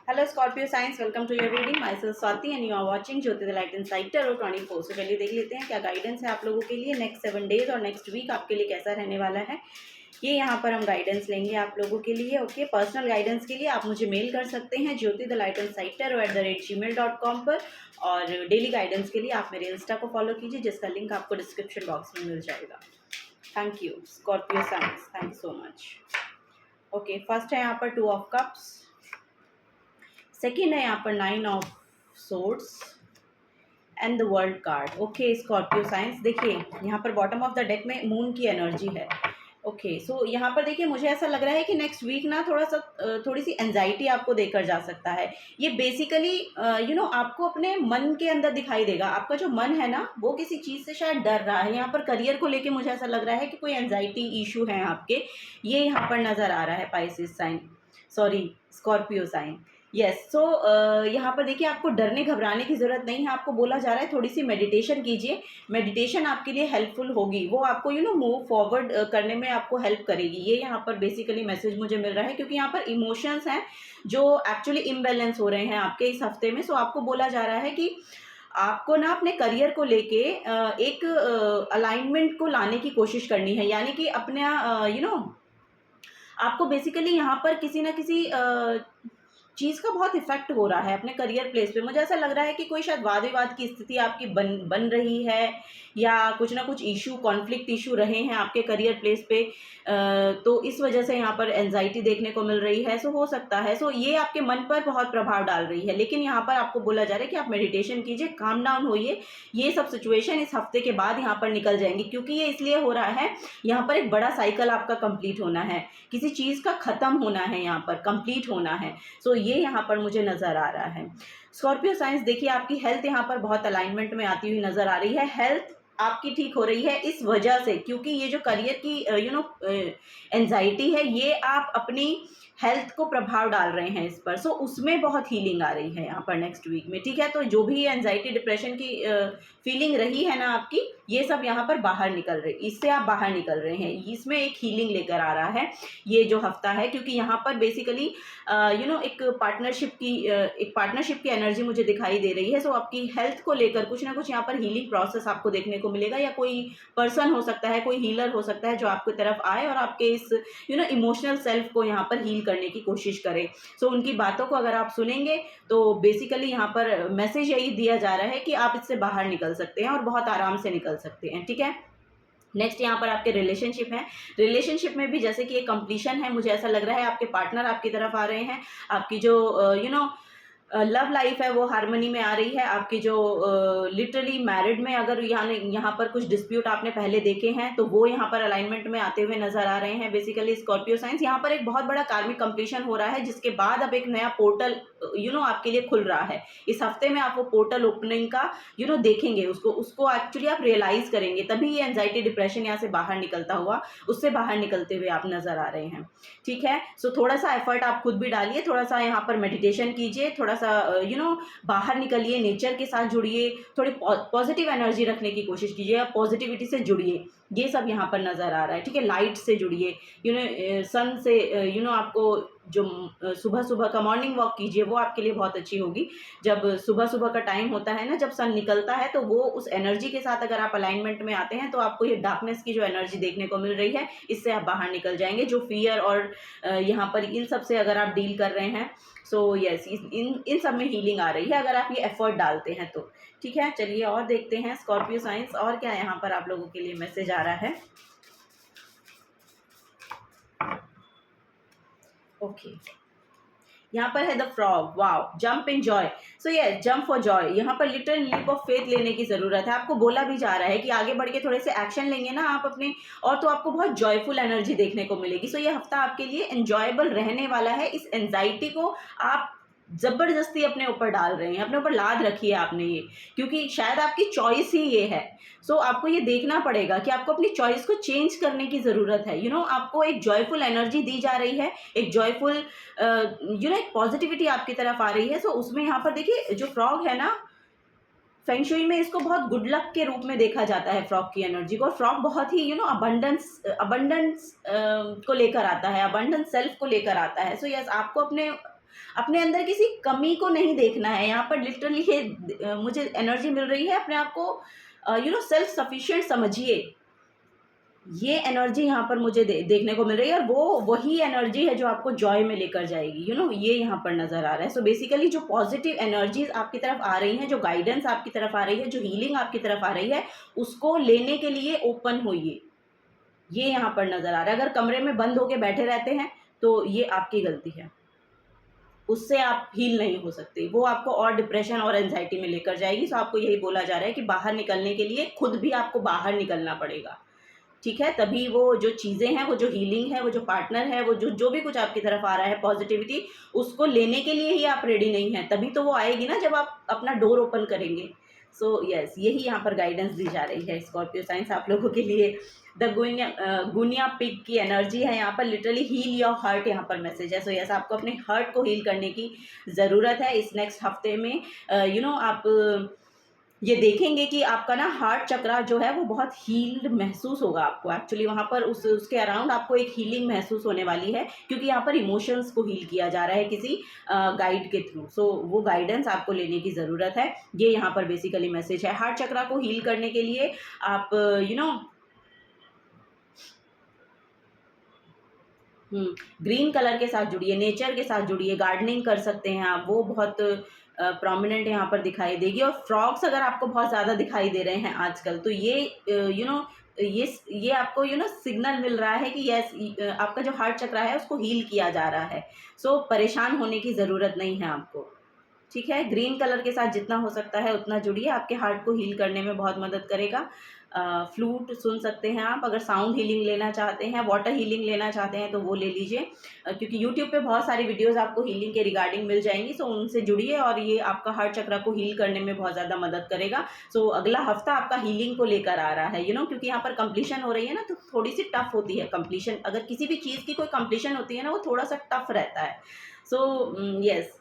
Hello Scorpio signs, welcome to your reading. Myself Swati and you are watching Jyoti the light inside tarot 24। से पहले देख लेते हैं क्या गाइडेंस है आप लोगों के लिए नेक्स्ट 7 डेज और नेक्स्ट वीक आपके लिए कैसा रहने वाला है। ये यहाँ पर हम गाइडेंस लेंगे आप लोगों के लिए। ओके, पर्सनल गाइडेंस के लिए आप मुझे मेल कर सकते हैं jyotithelightandsighttaro@gmail.com पर, और डेली गाइडेंस के लिए आप मेरे इंस्टा को फॉलो कीजिए जिसका लिंक आपको डिस्क्रिप्शन बॉक्स में मिल जाएगा। Thank you Scorpio science, thank you so much. Okay, first है यहाँ पर 2 ऑफ कप्स, सेकेंड है यहाँ पर 9 of swords and the world card. Okay Scorpio science, देखिए यहाँ पर बॉटम ऑफ द डेक में मून की एनर्जी है। ओके सो यहाँ पर देखिए मुझे ऐसा लग रहा है कि नेक्स्ट वीक ना थोड़ी सी एंजाइटी आपको देकर जा सकता है। ये बेसिकली आपको अपने मन के अंदर दिखाई देगा। आपका जो मन है ना वो किसी चीज़ से शायद डर रहा है। यहाँ पर करियर को लेके मुझे ऐसा लग रहा है कि कोई एंजाइटी इशू है आपके, ये यहाँ पर नज़र आ रहा है Pisces sign, sorry Scorpio sign. Yes so यहाँ पर देखिए आपको डरने घबराने की ज़रूरत नहीं है। आपको बोला जा रहा है थोड़ी सी मेडिटेशन कीजिए, मेडिटेशन आपके लिए हेल्पफुल होगी, वो आपको मूव फॉरवर्ड करने में आपको हेल्प करेगी। ये यहाँ पर बेसिकली मैसेज मुझे मिल रहा है क्योंकि यहाँ पर इमोशंस हैं जो एक्चुअली इम्बैलेंस हो रहे हैं आपके इस हफ्ते में। सो आपको बोला जा रहा है कि आपको ना अपने करियर को लेके एक अलाइनमेंट को लाने की कोशिश करनी है, यानी कि अपने आपको बेसिकली यहाँ पर किसी ना किसी चीज़ का बहुत इफेक्ट हो रहा है अपने करियर प्लेस पे। मुझे ऐसा लग रहा है कि कोई शायद वाद विवाद की स्थिति आपकी बन रही है, या कुछ ना कुछ इशू, कॉन्फ्लिक्ट इशू रहे हैं आपके करियर प्लेस पे, तो इस वजह से यहाँ पर एंजाइटी देखने को मिल रही है। सो हो सकता है ये आपके मन पर बहुत प्रभाव डाल रही है, लेकिन यहाँ पर आपको बोला जा रहा है कि आप मेडिटेशन कीजिए, काम डाउन होइए। ये सब सिचुएशन इस हफ्ते के बाद यहाँ पर निकल जाएंगी, क्योंकि ये इसलिए हो रहा है, यहाँ पर एक बड़ा साइकिल आपका कंप्लीट होना है, किसी चीज़ का ख़त्म होना है, यहाँ पर कंप्लीट होना है। सो ये यहाँ पर मुझे नज़र आ रहा है। स्कॉर्पियो साइंस, देखिए आपकी हेल्थ यहाँ पर बहुत अलाइनमेंट में आती हुई नज़र आ रही है। हेल्थ आपकी ठीक हो रही है इस वजह से, क्योंकि ये जो करियर की एंजाइटी है, ये आप अपनी हेल्थ को प्रभाव डाल रहे हैं इस पर। सो उसमें बहुत हीलिंग आ रही है यहाँ पर नेक्स्ट वीक में, ठीक है। तो जो भी एंजाइटी डिप्रेशन की फीलिंग रही है ना आपकी, ये सब यहाँ पर बाहर निकल रही, इससे आप बाहर निकल रहे हैं। इसमें एक हीलिंग लेकर आ रहा है ये जो हफ्ता है, क्योंकि यहाँ पर बेसिकली एक पार्टनरशिप की एनर्जी मुझे दिखाई दे रही है। सो आपकी हेल्थ को लेकर कुछ ना कुछ यहाँ पर हीलिंग प्रोसेस आपको देखने को मिलेगा, या कोई पर्सन हो सकता है, कोई हीलर हो सकता है जो आपकी तरफ आए और आपके इस इमोशनल सेल्फ को यहाँ पर हील करने की कोशिश करे। सो उनकी बातों को अगर आप सुनेंगे तो बेसिकली यहाँ पर मैसेज यही दिया जा रहा है कि आप इससे बाहर निकल सकते हैं और बहुत आराम से निकल सकते हैं, ठीक है। नेक्स्ट यहाँ पर आपके रिलेशनशिप है। रिलेशनशिप में भी जैसे कि एक कंप्लीशन है, मुझे ऐसा लग रहा है आपके पार्टनर आपकी तरफ आ रहे हैं। आपकी जो लव लाइफ है वो हार्मनी में आ रही है। आपकी जो लिटरली मैरिड में अगर यहाँ पर कुछ डिस्प्यूट आपने पहले देखे हैं तो वो यहाँ पर अलाइनमेंट में आते हुए नजर आ रहे हैं। बेसिकली स्कॉर्पियो साइंस, यहाँ पर एक बहुत बड़ा कार्मिक कंप्लीशन हो रहा है, जिसके बाद अब एक नया पोर्टल आपके लिए खुल रहा है। इस हफ्ते में आप वो पोर्टल ओपनिंग का देखेंगे, उसको एक्चुअली आप रियलाइज करेंगे, तभी ये एंजाइटी डिप्रेशन यहाँ से बाहर निकलता हुआ, उससे बाहर निकलते हुए आप नजर आ रहे हैं, ठीक है। सो थोड़ा सा एफर्ट आप खुद भी डालिए, थोड़ा सा यहाँ पर मेडिटेशन कीजिए, थोड़ा सा बाहर निकलिए, नेचर के साथ जुड़िए, थोड़ी पॉजिटिव एनर्जी रखने की कोशिश कीजिए, पॉजिटिविटी से जुड़िए, ये सब यहाँ पर नज़र आ रहा है, ठीक है। लाइट से जुड़िए, सन से आपको जो सुबह सुबह का मॉर्निंग वॉक कीजिए, वो आपके लिए बहुत अच्छी होगी। जब सुबह सुबह का टाइम होता है ना, जब सन निकलता है, तो वो उस एनर्जी के साथ अगर आप अलाइनमेंट में आते हैं तो आपको ये डार्कनेस की जो एनर्जी देखने को मिल रही है, इससे आप बाहर निकल जाएंगे। जो फियर और यहाँ पर इन सब से अगर आप डील कर रहे हैं, सो यस, इन सब में हीलिंग आ रही है अगर आप ये एफर्ट डालते हैं तो, ठीक है। चलिए और देखते हैं स्कॉर्पियो साइंस और क्या यहाँ पर आप लोगों के लिए मैसेज आ रहा है। ओके, यहाँ पर है the frog, wow, jump in joy. So ये जंप फॉर जॉय, यहाँ पर लिटिल लीप ऑफ फेथ लेने की ज़रूरत है। आपको बोला भी जा रहा है कि आगे बढ़ के थोड़े से एक्शन लेंगे ना आप अपने, और तो आपको बहुत जॉयफुल एनर्जी देखने को मिलेगी। सो ये हफ्ता आपके लिए एंजॉयबल रहने वाला है। इस एंजाइटी को आप ज़बरदस्ती अपने ऊपर डाल रहे हैं, अपने ऊपर लाद रखी है आपने ये, क्योंकि शायद आपकी चॉइस ही ये है। सो आपको ये देखना पड़ेगा कि आपको अपनी चॉइस को चेंज करने की ज़रूरत है। आपको एक जॉयफुल एनर्जी दी जा रही है, एक जॉयफुल एक पॉजिटिविटी आपकी तरफ आ रही है। सो उसमें यहाँ पर देखिए जो फ्रॉग है ना, फेंग शुई में इसको बहुत गुड लक के रूप में देखा जाता है फ्रॉग की एनर्जी को। फ्रॉग बहुत ही अबंडेंस को लेकर आता है, अबंडेंस सेल्फ को लेकर आता है। सो यस, आपको अपने अपने अंदर किसी कमी को नहीं देखना है। यहाँ पर लिटरली ये मुझे एनर्जी मिल रही है, अपने आप को सेल्फ सफिशिएंट समझिए। ये एनर्जी यहाँ पर मुझे देखने को मिल रही है, और वो वही एनर्जी है जो आपको जॉय में लेकर जाएगी। ये यहाँ पर नज़र आ रहा है। सो बेसिकली जो पॉजिटिव एनर्जीज आपकी तरफ आ रही हैं, जो गाइडेंस आपकी तरफ आ रही है, जो हीलिंग आपकी तरफ आ रही है, उसको लेने के लिए ओपन होइए। ये यहाँ पर नज़र आ रहा है। अगर कमरे में बंद होके बैठे रहते हैं तो ये आपकी गलती है, उससे आप हील नहीं हो सकते। वो आपको और डिप्रेशन और एंजाइटी में लेकर जाएगी। सो आपको यही बोला जा रहा है कि बाहर निकलने के लिए खुद भी आपको बाहर निकलना पड़ेगा, ठीक है? तभी वो जो चीज़ें हैं, वो जो हीलिंग है, वो जो पार्टनर है, वो जो भी कुछ आपकी तरफ आ रहा है पॉजिटिविटी, उसको लेने के लिए ही आप रेडी नहीं हैं। तभी तो वो आएगी ना, जब आप अपना डोर ओपन करेंगे। सो यस, यही यहाँ पर गाइडेंस दी जा रही है स्कॉर्पियो साइंस आप लोगों के लिए। द गुनिया पिग की एनर्जी है यहाँ पर, लिटरली हील योर हर्ट यहाँ पर मैसेज है। सो यस, आपको अपने हर्ट को हील करने की ज़रूरत है इस नेक्स्ट हफ्ते में। आप ये देखेंगे कि आपका ना हार्ट चक्रा जो है वो बहुत हील्ड महसूस होगा आपको। एक्चुअली वहाँ पर उसके अराउंड आपको एक हीलिंग महसूस होने वाली है, क्योंकि यहाँ पर इमोशंस को हील किया जा रहा है किसी गाइड के थ्रू। सो वो गाइडेंस आपको लेने की ज़रूरत है। ये यहाँ पर बेसिकली मैसेज है। हार्ट चक्रा को हील करने के लिए आप ग्रीन कलर के साथ जुड़िए, नेचर के साथ जुड़िए, गार्डनिंग कर सकते हैं आप, वो बहुत प्रोमिनेंट यहाँ पर दिखाई देगी। और फ्रॉग्स अगर आपको बहुत ज़्यादा दिखाई दे रहे हैं आजकल, तो ये आपको सिग्नल मिल रहा है कि यस, आपका जो हार्ट चक्रा है उसको हील किया जा रहा है। सो परेशान होने की ज़रूरत नहीं है आपको, ठीक है? ग्रीन कलर के साथ जितना हो सकता है उतना जुड़िए, आपके हार्ट को हील करने में बहुत मदद करेगा। फ्लूट सुन सकते हैं आप, अगर साउंड हीलिंग लेना चाहते हैं, वाटर हीलिंग लेना चाहते हैं तो वो ले लीजिए, क्योंकि यूट्यूब पे बहुत सारी वीडियोस आपको हीलिंग के रिगार्डिंग मिल जाएंगी। सो उनसे जुड़िए, और ये आपका हार्ट चक्र को हील करने में बहुत ज़्यादा मदद करेगा। सो अगला हफ्ता आपका हीलिंग को लेकर आ रहा है, क्योंकि यहाँ पर कंप्लीशन हो रही है ना, तो थोड़ी सी टफ होती है कंप्लीशन। अगर किसी भी चीज़ की कोई कंप्लीशन होती है ना, वो थोड़ा सा टफ रहता है। सो यस,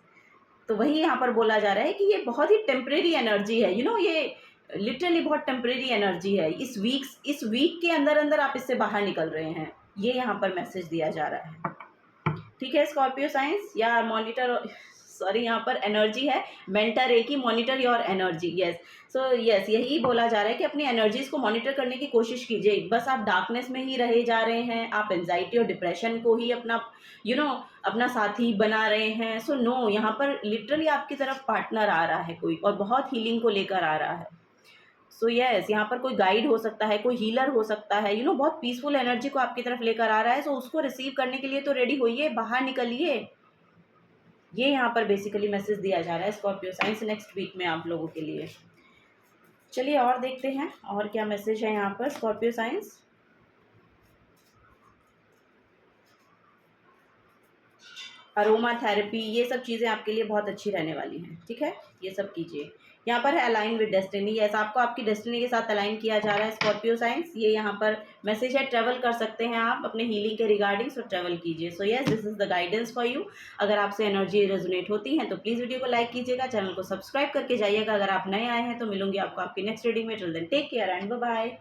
तो वही यहाँ पर बोला जा रहा है कि ये बहुत ही टेम्परेरी एनर्जी है। ये लिटरली बहुत टेम्परेरी एनर्जी है। इस वीक के अंदर अंदर आप इससे बाहर निकल रहे हैं, ये यहाँ पर मैसेज दिया जा रहा है, ठीक है? स्कॉर्पियो साइंस या मॉनिटर, सॉरी, यहाँ पर एनर्जी है मेंटर ए की, monitor your energy. Yes, so yes, यही बोला जा रहा है कि अपनी एनर्जीज को मॉनिटर करने की कोशिश कीजिए। बस आप डार्कनेस में ही रहे जा रहे हैं, आप एंजाइटी और डिप्रेशन को ही अपना अपना साथी बना रहे हैं। सो नो, यहाँ पर लिटरली आपकी तरफ पार्टनर आ रहा है कोई, और बहुत हीलिंग को लेकर आ रहा है। सो यस, यहाँ पर कोई गाइड हो सकता है, कोई हीलर हो सकता है, बहुत पीसफुल एनर्जी को आपकी तरफ लेकर आ रहा है। सो उसको रिसीव करने के लिए तो रेडी होइए, बाहर निकलिए। ये यहाँ पर बेसिकली मैसेज दिया जा रहा है स्कॉर्पियो साइंस नेक्स्ट वीक में आप लोगों के लिए। चलिए और देखते हैं और क्या मैसेज है यहाँ पर स्कॉर्पियो साइंस। अरोमा थेरेपी, ये सब चीज़ें आपके लिए बहुत अच्छी रहने वाली हैं, ठीक है? ये सब कीजिए। यहाँ पर है अलाइन विद डेस्टिनी। यस, आपको आपकी डेस्टिनी के साथ अलाइन किया जा रहा है स्कॉर्पियो साइंस। ये यहाँ पर मैसेज है, ट्रैवल कर सकते हैं आप अपने हीलिंग के रिगार्डिंग, सो ट्रैवल कीजिए। So yes, this is the guidance for you. अगर आपसे एनर्जी रेजोनेट होती है तो प्लीज़ वीडियो को लाइक कीजिएगा, चैनल को सब्सक्राइब करके जाइएगा अगर आप नए आए हैं। तो मिलूंगी आपको आपकी नेक्स्ट रीडिंग में। Till then take care and bye bye.